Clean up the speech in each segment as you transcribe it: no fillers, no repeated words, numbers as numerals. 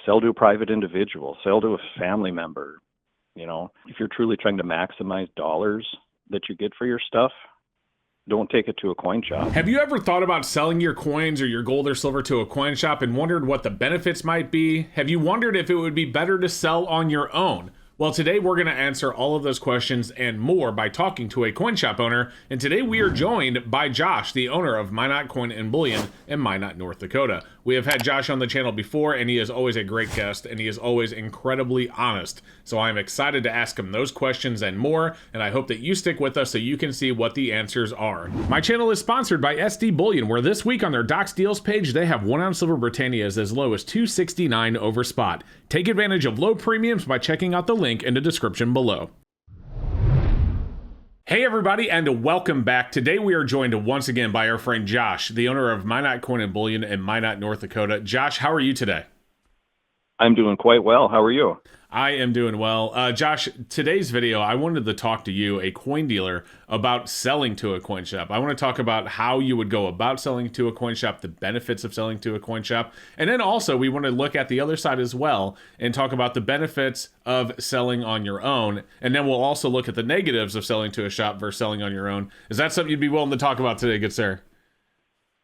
sell to a private individual, sell to a family member. If you're truly trying to maximize dollars that you get for your stuff, don't take it to a coin shop. Have you ever thought about selling your coins or your gold or silver to a coin shop and wondered what the benefits might be? Have you wondered if it would be better to sell on your own? Well, today we're going to answer all of those questions and more by talking to a coin shop owner. And today we are joined by Josh, the owner of Minot Coin and Bullion in Minot, North Dakota. We have had Josh on the channel before, and he is always a great guest, and he is always incredibly honest. So I'm excited to ask him those questions and more, and I hope that you stick with us so you can see what the answers are. My channel is sponsored by SD Bullion, where this week on their Docs Deals page, they have 1 ounce silver Britannias as low as $2.69 over spot. Take advantage of low premiums by checking out the link in the description below. Hey everybody, and welcome back. Today we are joined once again by our friend Josh, the owner of Minot Coin and Bullion in Minot, North Dakota. Josh, how are you today? I'm doing quite well. How are you? I am doing well. Josh, today's video, I wanted to talk to you, a coin dealer, about selling to a coin shop. I want to talk about how you would go about selling to a coin shop, the benefits of selling to a coin shop, and then also we want to look at the other side as well and talk about the benefits of selling on your own, and then we'll also look at the negatives of selling to a shop versus selling on your own. Is that something you'd be willing to talk about today, good sir?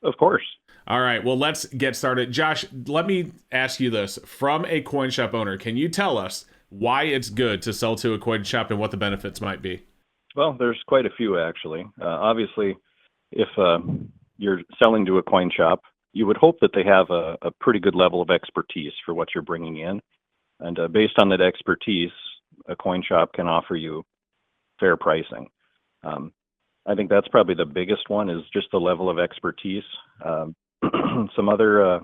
Of course. All right, well, let's get started. Josh, let me ask you this. From a coin shop owner, can you tell us why it's good to sell to a coin shop and what the benefits might be? Well, there's quite a few, actually. Obviously, if you're selling to a coin shop, you would hope that they have a pretty good level of expertise for what you're bringing in. And based on that expertise, a coin shop can offer you fair pricing. I think that's probably the biggest one, is just the level of expertise. Some other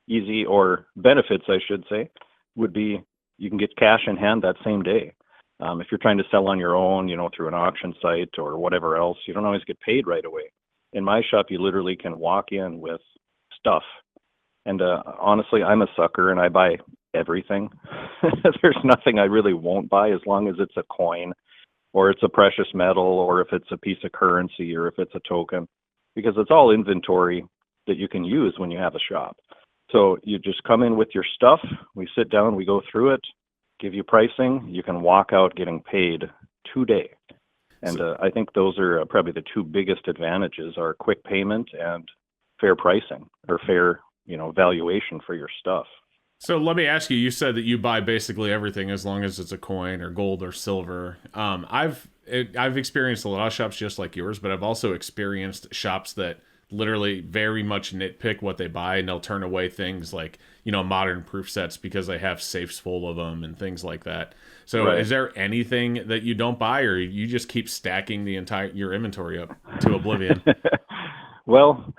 easy or benefits, I should say, would be you can get cash in hand that same day. If you're trying to sell on your own, through an auction site or whatever else, you don't always get paid right away. In my shop, you literally can walk in with stuff. And honestly, I'm a sucker and I buy everything. There's nothing I really won't buy as long as it's a coin or it's a precious metal or if it's a piece of currency or if it's a token, because it's all inventory that you can use when you have a shop. So you just come in with your stuff, we sit down, we go through it, give you pricing, you can walk out getting paid today. And I think those are probably the two biggest advantages, are quick payment and fair pricing, or fair, valuation for your stuff. So let me ask you, you said that you buy basically everything as long as it's a coin or gold or silver. I've experienced a lot of shops just like yours, but I've also experienced shops that literally very much nitpick what they buy, and they'll turn away things like, modern proof sets because they have safes full of them and things like that. So right. Is there anything that you don't buy, or you just keep stacking your inventory up to oblivion? Well,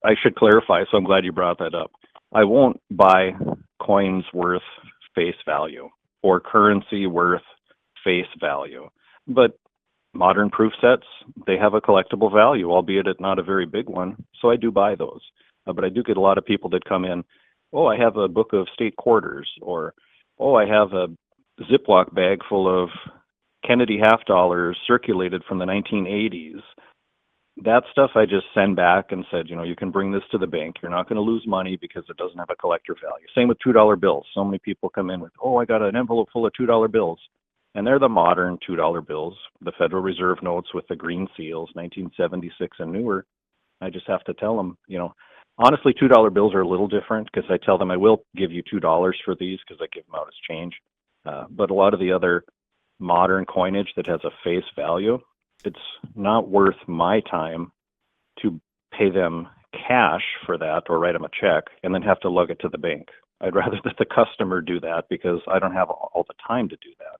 I should clarify, so I'm glad you brought that up. I won't buy coins worth face value or currency worth face value, but modern proof sets, they have a collectible value, albeit it's not a very big one. So I do buy those. But I do get a lot of people that come in, oh, I have a book of state quarters, or, oh, I have a Ziploc bag full of Kennedy half dollars circulated from the 1980s. That stuff I just send back and said, you can bring this to the bank. You're not going to lose money because it doesn't have a collector value. Same with $2 bills. So many people come in with, oh, I got an envelope full of $2 bills. And they're the modern $2 bills, the Federal Reserve notes with the green seals, 1976 and newer. I just have to tell them, honestly, $2 bills are a little different because I tell them I will give you $2 for these because I give them out as change. But a lot of the other modern coinage that has a face value, it's not worth my time to pay them cash for that or write them a check and then have to lug it to the bank. I'd rather that the customer do that because I don't have all the time to do that.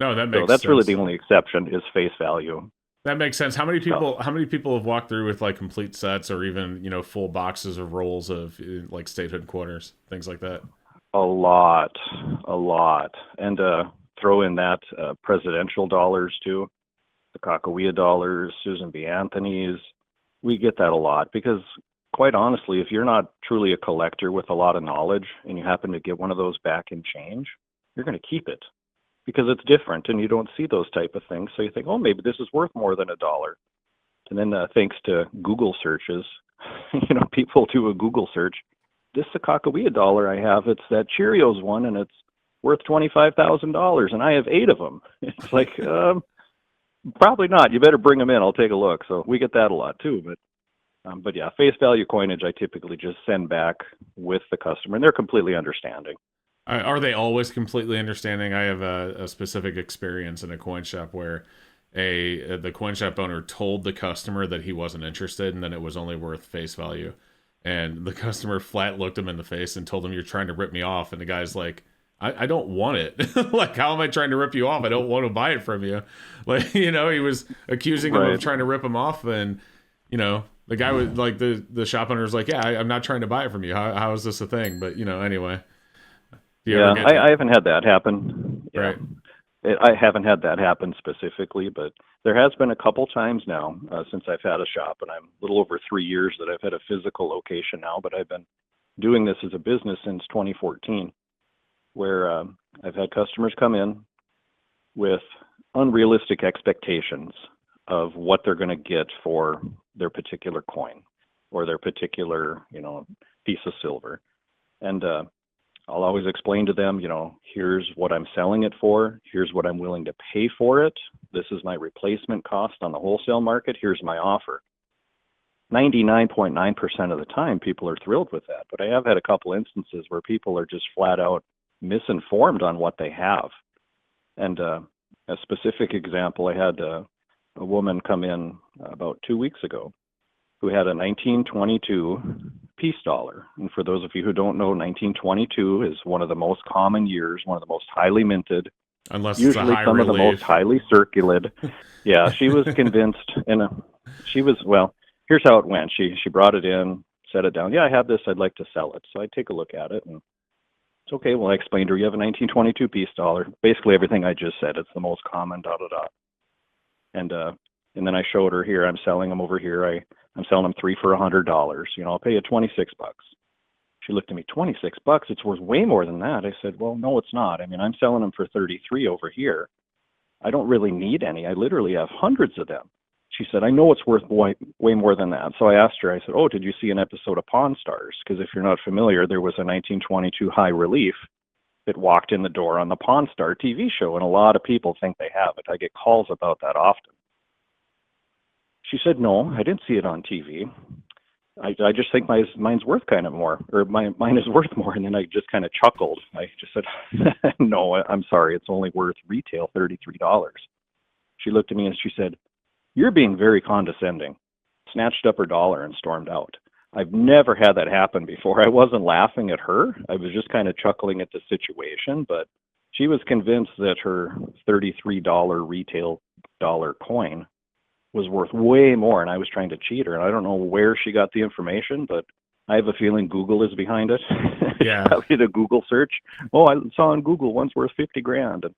No, that makes sense. So that's really the only exception, is face value. That makes sense. How many people have walked through with like complete sets or even, full boxes of rolls of like statehood quarters, things like that? A lot. And throw in that presidential dollars too, the Kakawea dollars, Susan B. Anthony's. We get that a lot because, quite honestly, if you're not truly a collector with a lot of knowledge and you happen to get one of those back in change, you're going to keep it because it's different and you don't see those type of things. So you think, oh, maybe this is worth more than $1. And then thanks to Google searches, people do a Google search this Sakakawea dollar I have, it's that Cheerios one, and it's worth $25,000, and I have 8 of them. It's like, probably not. You better bring them in. I'll take a look. So we get that a lot too. But yeah, face value coinage, I typically just send back with the customer, and they're completely understanding. Are they always completely understanding? I have a specific experience in a coin shop where the coin shop owner told the customer that he wasn't interested, and then it was only worth face value. And the customer flat looked him in the face and told him, "You're trying to rip me off." And the guy's like, I don't want it. Like, how am I trying to rip you off? I don't want to buy it from you. Like, he was accusing him of trying to rip him off. And, the guy was like, the shop owner was like, yeah, I'm not trying to buy it from you. How is this a thing? But, anyway. Yeah, I haven't had that happen. Yeah. Right. I haven't had that happen specifically, but there has been a couple times now since I've had a shop, and I'm a little over 3 years that I've had a physical location now, but I've been doing this as a business since 2014, where I've had customers come in with unrealistic expectations of what they're going to get for their particular coin or their particular, piece of silver. And I'll always explain to them, here's what I'm selling it for. Here's what I'm willing to pay for it. This is my replacement cost on the wholesale market. Here's my offer. 99.9% of the time, people are thrilled with that. But I have had a couple instances where people are just flat out misinformed on what they have. And a specific example, I had a woman come in about 2 weeks ago who had a 1922 peace dollar. And for those of you who don't know, 1922 is one of the most common years, one of the most highly minted, unless usually it's a high some relief. of the most highly circulated. Yeah, she was convinced, here's how it went. She brought it in, set it down. Yeah, I have this. I'd like to sell it. So I take a look at it, and it's okay. Well, I explained to her, you have a 1922 peace dollar. Basically everything I just said. It's the most common, And then I showed her, here, I'm selling them over here. I'm selling them 3 for $100. I'll pay you $26. She looked at me, $26? It's worth way more than that. I said, well, no, it's not. I mean, I'm selling them for 33 over here. I don't really need any. I literally have hundreds of them. She said, I know it's worth way more than that. So I asked her, I said, oh, did you see an episode of Pawn Stars? Because if you're not familiar, there was a 1922 high relief that walked in the door on the Pawn Star TV show, and a lot of people think they have it. I get calls about that often. She said, no, I didn't see it on TV. I just think mine's worth kind of more, or mine is worth more. And then I just kind of chuckled. I just said, no, I'm sorry. It's only worth retail $33. She looked at me and she said, you're being very condescending, snatched up her dollar and stormed out. I've never had that happen before. I wasn't laughing at her. I was just kind of chuckling at the situation, but she was convinced that her $33 retail dollar coin was worth way more, and I was trying to cheat her. And I don't know where she got the information, but I have a feeling Google is behind it. Yeah. I did a Google search. Oh, I saw on Google one's worth $50,000. And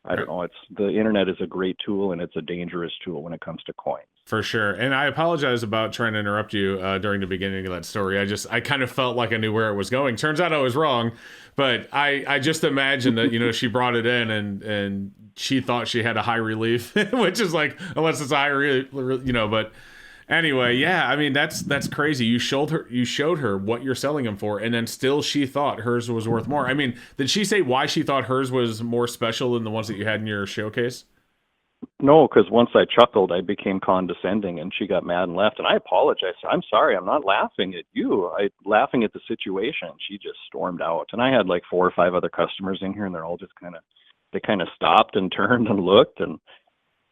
I don't know. The internet is a great tool, and it's a dangerous tool when it comes to coins. For sure. And I apologize about trying to interrupt you during the beginning of that story. I kind of felt like I knew where it was going. Turns out I was wrong, but I just imagined that, she brought it in and she thought she had a high relief, which is like, unless it's a high relief, but anyway, yeah, I mean, that's crazy. You showed her what you're selling them for, and then still she thought hers was worth more. I mean, did she say why she thought hers was more special than the ones that you had in your showcase? No, because once I chuckled, I became condescending, and she got mad and left. And I apologized. I'm sorry. I'm not laughing at you. I'm laughing at the situation. She just stormed out. And I had like 4 or 5 other customers in here, and they're all just kind of stopped and turned and looked. And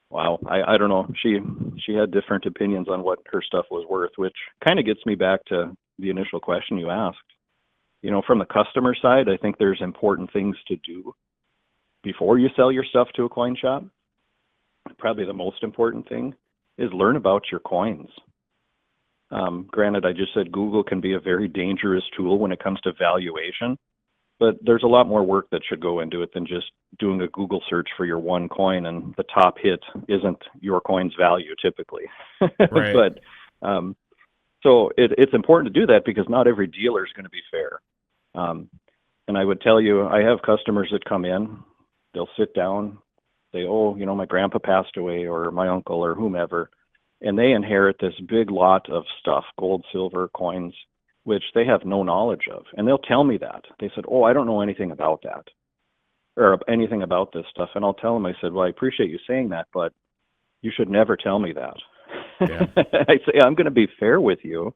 wow, I don't know. She had different opinions on what her stuff was worth, which kind of gets me back to the initial question you asked. From the customer side, I think there's important things to do before you sell your stuff to a coin shop. Probably the most important thing is learn about your coins. Granted, I just said Google can be a very dangerous tool when it comes to valuation, but there's a lot more work that should go into it than just doing a Google search for your one coin, and the top hit isn't your coin's value typically. Right. But so it's important to do that because not every dealer is going to be fair. And I would tell you, I have customers that come in, they'll sit down, say, oh, my grandpa passed away, or my uncle, or whomever, and they inherit this big lot of stuff, gold, silver, coins, which they have no knowledge of. And they'll tell me that. They said, oh, I don't know anything about that or anything about this stuff. And I'll tell them, I said, well, I appreciate you saying that, but you should never tell me that. Yeah. I say, I'm going to be fair with you,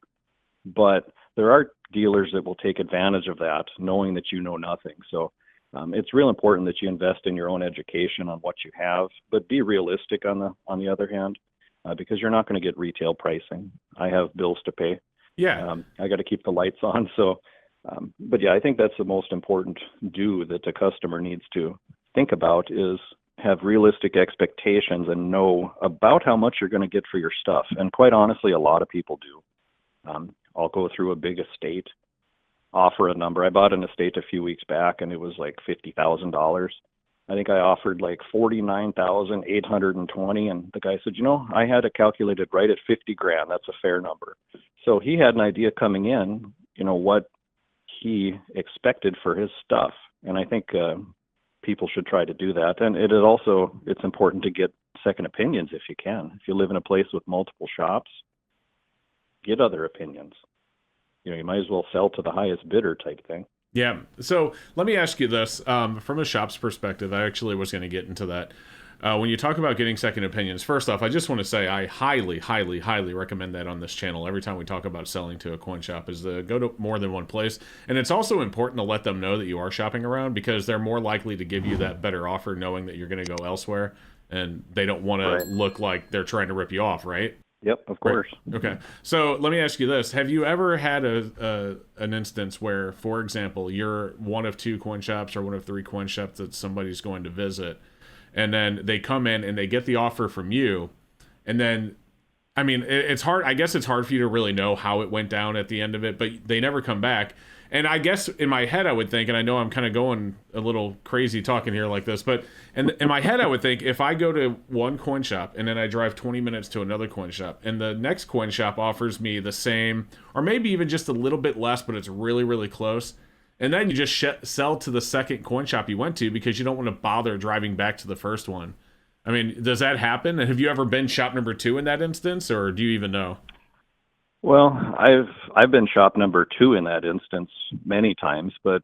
but there are dealers that will take advantage of that, knowing that you know nothing. So it's real important that you invest in your own education on what you have, but be realistic on the other hand, because you're not going to get retail pricing. I have bills to pay. Yeah. I got to keep the lights on. So, but yeah, I think that's the most important that the customer needs to think about is have realistic expectations and know about how much you're going to get for your stuff. And quite honestly, a lot of people do. I'll go through a big estate, offer a number. I bought an estate a few weeks back and it was like $50,000. I think I offered like 49,820, and the guy said, I had it calculated right at 50 grand. That's a fair number. So he had an idea coming in, what he expected for his stuff. And I think people should try to do that. And it's important to get second opinions if you can. If you live in a place with multiple shops, get other opinions. You might as well sell to the highest bidder type thing. Yeah. So let me ask you this, from a shop's perspective. I actually was going to get into that. When you talk about getting second opinions, first off, I just want to say I highly, highly, highly recommend that on this channel. Every time we talk about selling to a coin shop is to go to more than one place. And it's also important to let them know that you are shopping around, because they're more likely to give you that better offer knowing that you're going to go elsewhere, and they don't want to look like they're trying to rip you off, right? Yep, of course. Right. Okay. So let me ask you this. Have you ever had an instance where, for example, you're one of two coin shops or one of three coin shops that somebody's going to visit, and then they come in and they get the offer from you, and then, I mean, it's hard. I guess it's hard for you to really know how it went down at the end of it, but they never come back. And I guess in my head I would think, and I know I'm kind of going a little crazy talking here like this, but in my head I would think, if I go to one coin shop and then I drive 20 minutes to another coin shop, and the next coin shop offers me the same, or maybe even just a little bit less, but it's really, really close, and then you just sell to the second coin shop you went to because you don't want to bother driving back to the first one. I mean, does that happen? And have you ever been shop number two in that instance, or do you even know? Well, I've been shop number two in that instance many times, but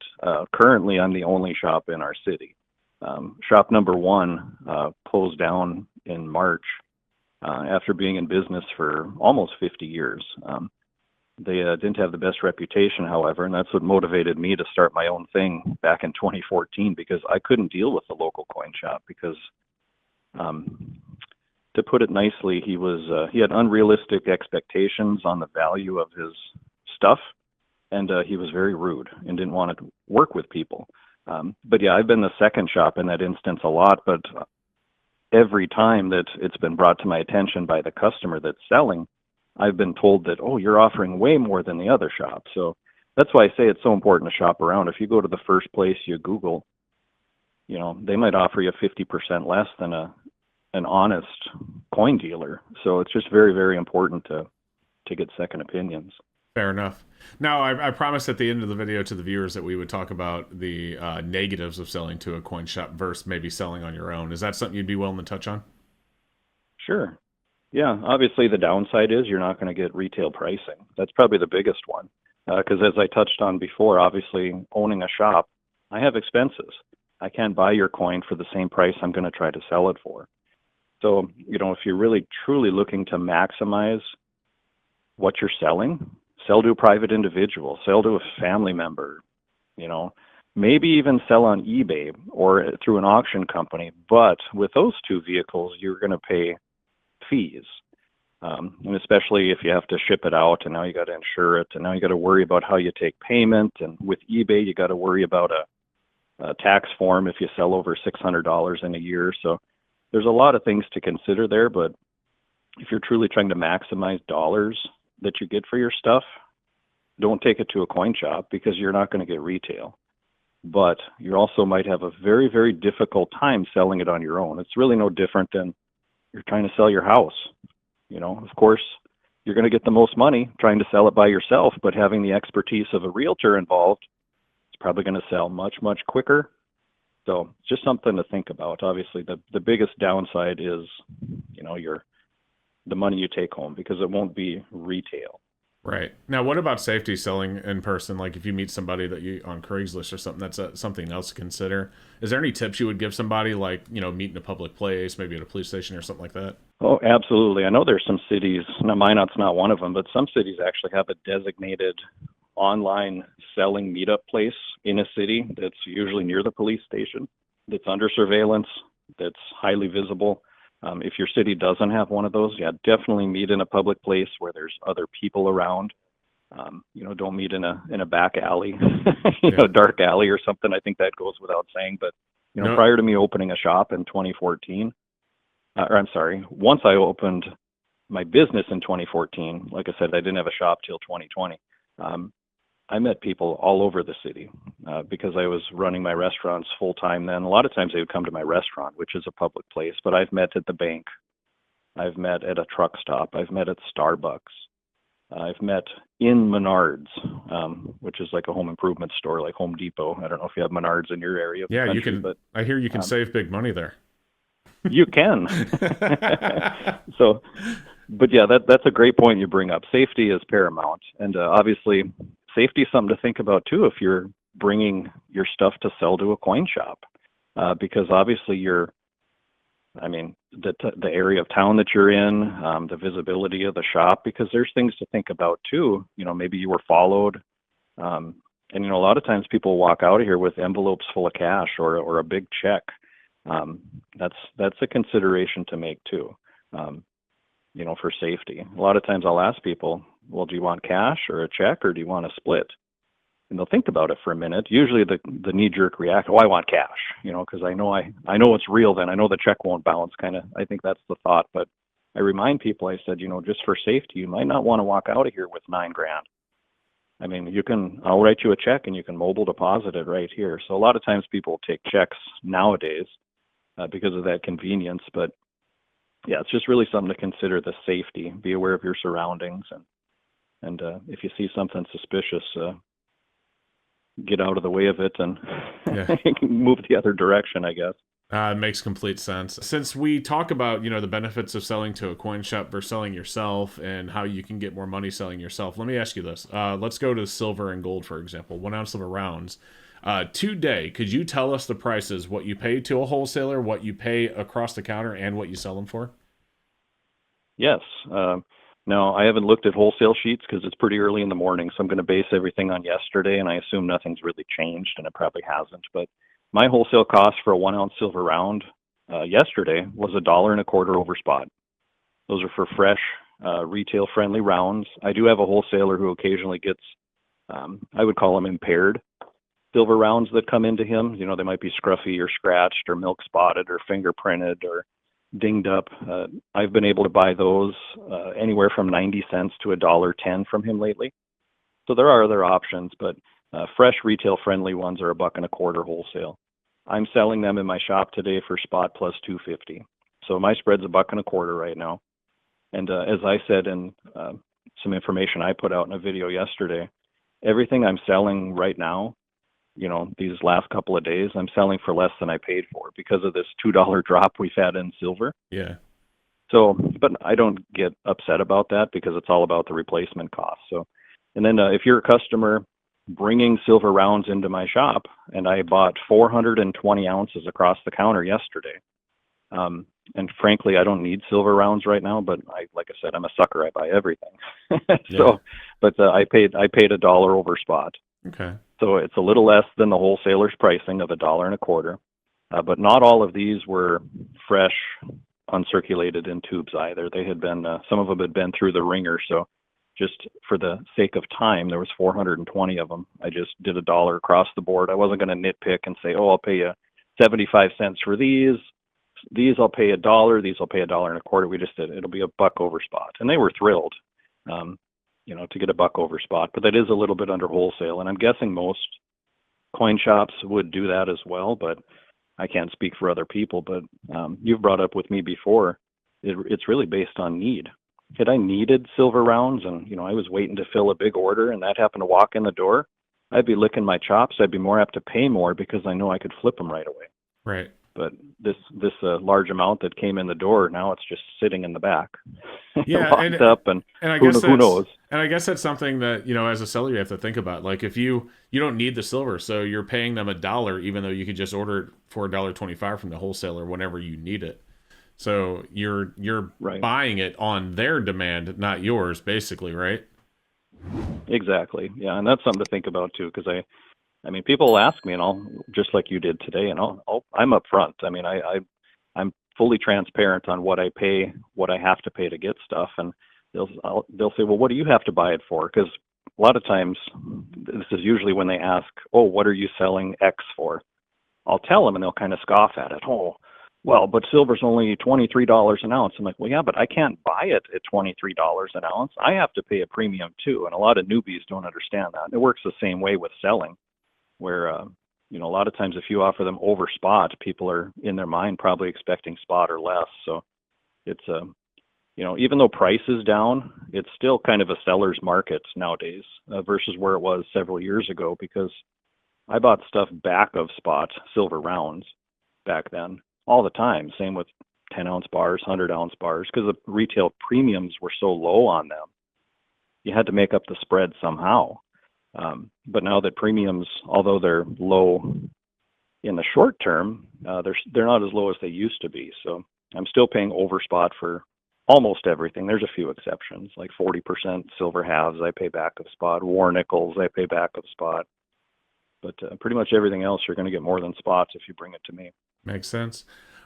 currently I'm the only shop in our city. Shop number one closed down in March after being in business for almost 50 years. They didn't have the best reputation, however, and that's what motivated me to start my own thing back in 2014, because I couldn't deal with the local coin shop because to put it nicely, he had unrealistic expectations on the value of his stuff, and he was very rude and didn't want to work with people. But yeah, I've been the second shop in that instance a lot, but every time that it's been brought to my attention by the customer that's selling, I've been told that, oh, you're offering way more than the other shop. So that's why I say it's so important to shop around. If you go to the first place you Google, they might offer you 50% less than an honest coin dealer. So it's just very, very important to get second opinions. Fair enough. Now, I promised at the end of the video to the viewers that we would talk about the negatives of selling to a coin shop versus maybe selling on your own. Is that something you'd be willing to touch on? Sure. Yeah, obviously the downside is you're not going to get retail pricing. That's probably the biggest one. Because as I touched on before, obviously owning a shop, I have expenses. I can't buy your coin for the same price I'm going to try to sell it for. So, if you're really truly looking to maximize what you're selling, sell to a private individual, sell to a family member, maybe even sell on eBay or through an auction company. But with those two vehicles, you're going to pay fees. And especially if you have to ship it out, and now you got to insure it, and now you got to worry about how you take payment. And with eBay, you got to worry about a tax form if you sell over $600 in a year. So there's a lot of things to consider there, but if you're truly trying to maximize dollars that you get for your stuff, don't take it to a coin shop because you're not going to get retail. But you also might have a very, very difficult time selling it on your own. It's really no different than you're trying to sell your house. Of course, you're going to get the most money trying to sell it by yourself, but having the expertise of a realtor involved, it's probably going to sell much, much quicker. So it's just something to think about. Obviously, the biggest downside is, the money you take home, because it won't be retail. Right. Now, what about safety selling in person? Like if you meet somebody that you on Craigslist or something, that's something else to consider. Is there any tips you would give somebody, like, meet in a public place, maybe at a police station or something like that? Oh, absolutely. I know there's some cities, now Minot's not one of them, but some cities actually have a designated online selling meetup place in a city that's usually near the police station, that's under surveillance, that's highly visible. If your city doesn't have one of those, yeah, definitely meet in a public place where there's other people around. Don't meet in a back alley, Yeah. dark alley or something. I think that goes without saying. But No. prior to me opening a shop in 2014, or I'm sorry, once I opened my business in 2014, like I said, I didn't have a shop till 2020. Um, I met people all over the city because I was running my restaurants full time then. A lot of times they would come to my restaurant, which is a public place, but I've met at the bank. I've met at a truck stop. I've met at Starbucks. I've met in Menards, which is like a home improvement store, like Home Depot. I don't know if you have Menards in your area of the Yeah, you country, can. but I hear you can um, save big money there. you can. So, but yeah, that's a great point you bring up. Safety is paramount, and obviously, safety is something to think about too if you're bringing your stuff to sell to a coin shop, because obviously the area of town that you're in, the visibility of the shop, because there's things to think about too. Maybe you were followed, and a lot of times people walk out of here with envelopes full of cash or a big check. That's a consideration to make too. For safety. A lot of times I'll ask people, well, do you want cash or a check or do you want a split? And they'll think about it for a minute. Usually the knee-jerk reaction, I want cash, because I know it's real then. I know the check won't bounce, kind of. I think that's the thought. But I remind people, I said, just for safety, you might not want to walk out of here with $9,000. I mean, I'll write you a check and you can mobile deposit it right here. So a lot of times people take checks nowadays because of that convenience. But yeah, it's just really something to consider, the safety. Be aware of your surroundings, and if you see something suspicious, get out of the way of it and Yeah. move the other direction, I guess. It makes complete sense. Since we talk about, the benefits of selling to a coin shop versus selling yourself and how you can get more money selling yourself, let me ask you this. Let's go to silver and gold, for example. 1 ounce silver rounds. Today, could you tell us the prices, what you pay to a wholesaler, what you pay across the counter, and what you sell them for? Yes. No, I haven't looked at wholesale sheets because it's pretty early in the morning, so I'm going to base everything on yesterday, and I assume nothing's really changed, and it probably hasn't. But my wholesale cost for a 1 ounce silver round yesterday was $1.25 over spot. Those are for fresh, retail-friendly rounds. I do have a wholesaler who occasionally gets, I would call them impaired silver rounds that come into him. They might be scruffy or scratched or milk spotted or fingerprinted or dinged up. I've been able to buy those anywhere from 90 cents to $1.10 from him lately. So there are other options, but fresh retail-friendly ones are $1.25 wholesale. I'm selling them in my shop today for spot plus $2.50. So my spread's $1.25 right now. And as I said in some information I put out in a video yesterday, everything I'm selling right now, these last couple of days, I'm selling for less than I paid for because of this $2 drop we've had in silver. Yeah. So, but I don't get upset about that because it's all about the replacement cost. So, and then if you're a customer bringing silver rounds into my shop, and I bought 420 ounces across the counter yesterday. And frankly, I don't need silver rounds right now, but like I said, I'm a sucker. I buy everything. So, but I paid $1 over spot. Okay. So it's a little less than the wholesaler's pricing of $1.25. But not all of these were fresh, uncirculated in tubes either. They had been, some of them had been through the ringer. So just for the sake of time, there was 420 of them. I just did $1 across the board. I wasn't going to nitpick and say, I'll pay you 75 cents for these. These I'll pay $1. These I'll pay $1.25. We just did, it'll be $1 over spot. And they were thrilled, to get $1 over spot. But that is a little bit under wholesale. And I'm guessing most coin shops would do that as well, but I can't speak for other people. But you've brought up with me before, it's really based on need. Had I needed silver rounds and, I was waiting to fill a big order and that happened to walk in the door, I'd be licking my chops. I'd be more apt to pay more because I know I could flip them right away. Right. But this large amount that came in the door, now it's just sitting in the back, Yeah, locked up, and I who guess who knows? and I guess that's something that, as a seller you have to think about. Like if you don't need the silver, so you're paying them $1, even though you could just order it for $1.25 from the wholesaler whenever you need it. So you're Right. buying it on their demand, not yours, basically, right? Exactly. Yeah, and that's something to think about too, because I mean, people will ask me, and I'll, just like you did today, and I'm upfront. I mean, I'm fully transparent on what I pay, what I have to pay to get stuff, and they'll say, well, what do you have to buy it for? Because a lot of times, this is usually when they ask, oh, what are you selling X for? I'll tell them, and they'll kind of scoff at it. Oh, well, but silver's only $23 an ounce. I'm like, well, yeah, but I can't buy it at $23 an ounce. I have to pay a premium too, and a lot of newbies don't understand that. It works the same way with selling, where a lot of times if you offer them over spot, people are in their mind probably expecting spot or less. So it's even though price is down, it's still kind of a seller's market nowadays versus where it was several years ago, because I bought stuff back of spot silver rounds back then all the time. Same with 10-ounce bars, 100-ounce bars, because the retail premiums were so low on them. You had to make up the spread somehow. But now that premiums, although they're low in the short term, they're not as low as they used to be. So I'm still paying over spot for almost everything. There's a few exceptions, like 40% silver halves I pay back of spot. War nickels I pay back of spot. But pretty much everything else you're going to get more than spots if you bring it to me. Makes sense.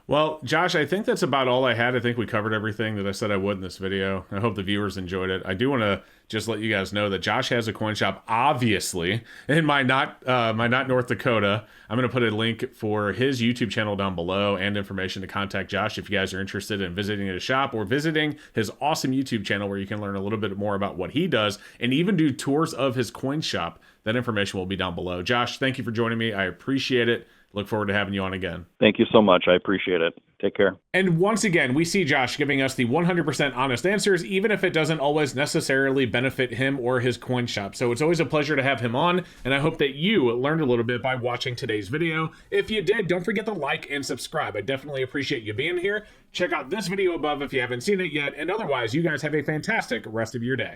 Well, Josh, I think that's about all I had. I think we covered everything that I said I would in this video. I hope the viewers enjoyed it. I do want to just let you guys know that Josh has a coin shop, obviously, in Minot, North Dakota. I'm going to put a link for his YouTube channel down below and information to contact Josh if you guys are interested in visiting his shop or visiting his awesome YouTube channel where you can learn a little bit more about what he does and even do tours of his coin shop. That information will be down below. Josh, thank you for joining me. I appreciate it. Look forward to having you on again. Thank you so much. I appreciate it. Take care. And once again, we see Josh giving us the 100% honest answers, even if it doesn't always necessarily benefit him or his coin shop. So it's always a pleasure to have him on, and I hope that you learned a little bit by watching today's video. If you did, don't forget to like and subscribe. I definitely appreciate you being here. Check out this video above if you haven't seen it yet, and otherwise, you guys have a fantastic rest of your day.